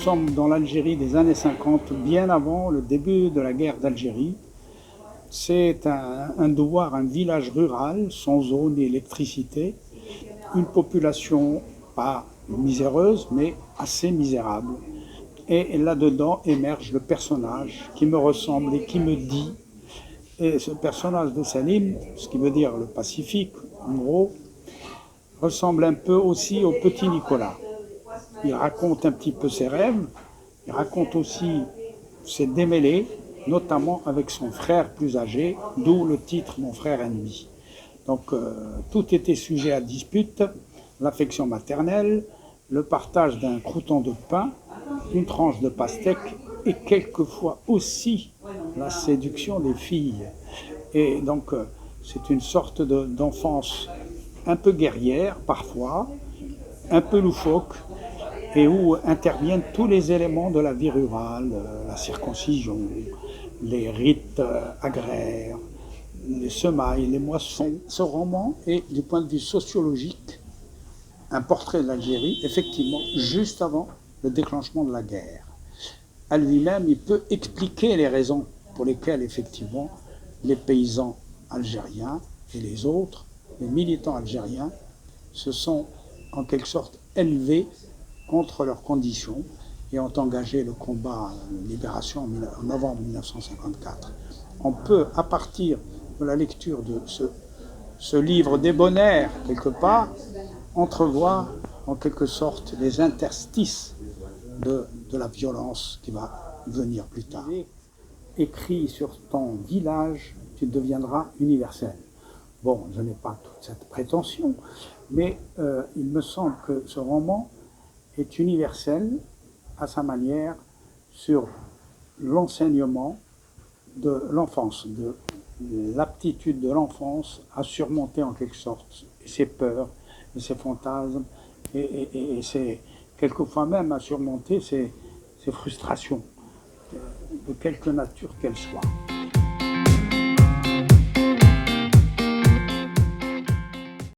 sommes dans l'Algérie des années 50, bien avant le début de la guerre d'Algérie. C'est un douar, un village rural, sans eau ni électricité, une population pas miséreuse, mais assez misérable. Et là-dedans émerge le personnage qui me ressemble et qui me dit, et ce personnage de Salim, ce qui veut dire le Pacifique, en gros, ressemble un peu aussi au petit Nicolas. Il raconte un petit peu ses rêves, il raconte aussi ses démêlés, notamment avec son frère plus âgé, d'où le titre Mon frère ennemi. Donc tout était sujet à dispute, l'affection maternelle, le partage d'un crouton de pain, une tranche de pastèque et quelquefois aussi la séduction des filles. Et donc c'est une sorte d'enfance un peu guerrière parfois, un peu loufoque, et où interviennent tous les éléments de la vie rurale, la circoncision, les rites agraires, les semailles, les moissons. Ce roman est, du point de vue sociologique, un portrait de l'Algérie, effectivement, juste avant le déclenchement de la guerre. À lui-même, il peut expliquer les raisons pour lesquelles, effectivement, les paysans algériens et les autres, les militants algériens, se sont en quelque sorte élevés contre leurs conditions et ont engagé le combat de libération en novembre 1954. On peut, à partir de la lecture de ce livre débonnaire, quelque part, entrevoir en quelque sorte les interstices de la violence qui va venir plus tard. Écrit sur ton village, tu deviendras universel. Bon, je n'ai pas toute cette prétention, mais il me semble que ce roman est universel à sa manière sur l'enseignement de l'enfance, de l'aptitude de l'enfance à surmonter en quelque sorte ses peurs et ses fantasmes et quelquefois même à surmonter ses frustrations, de quelque nature qu'elles soient.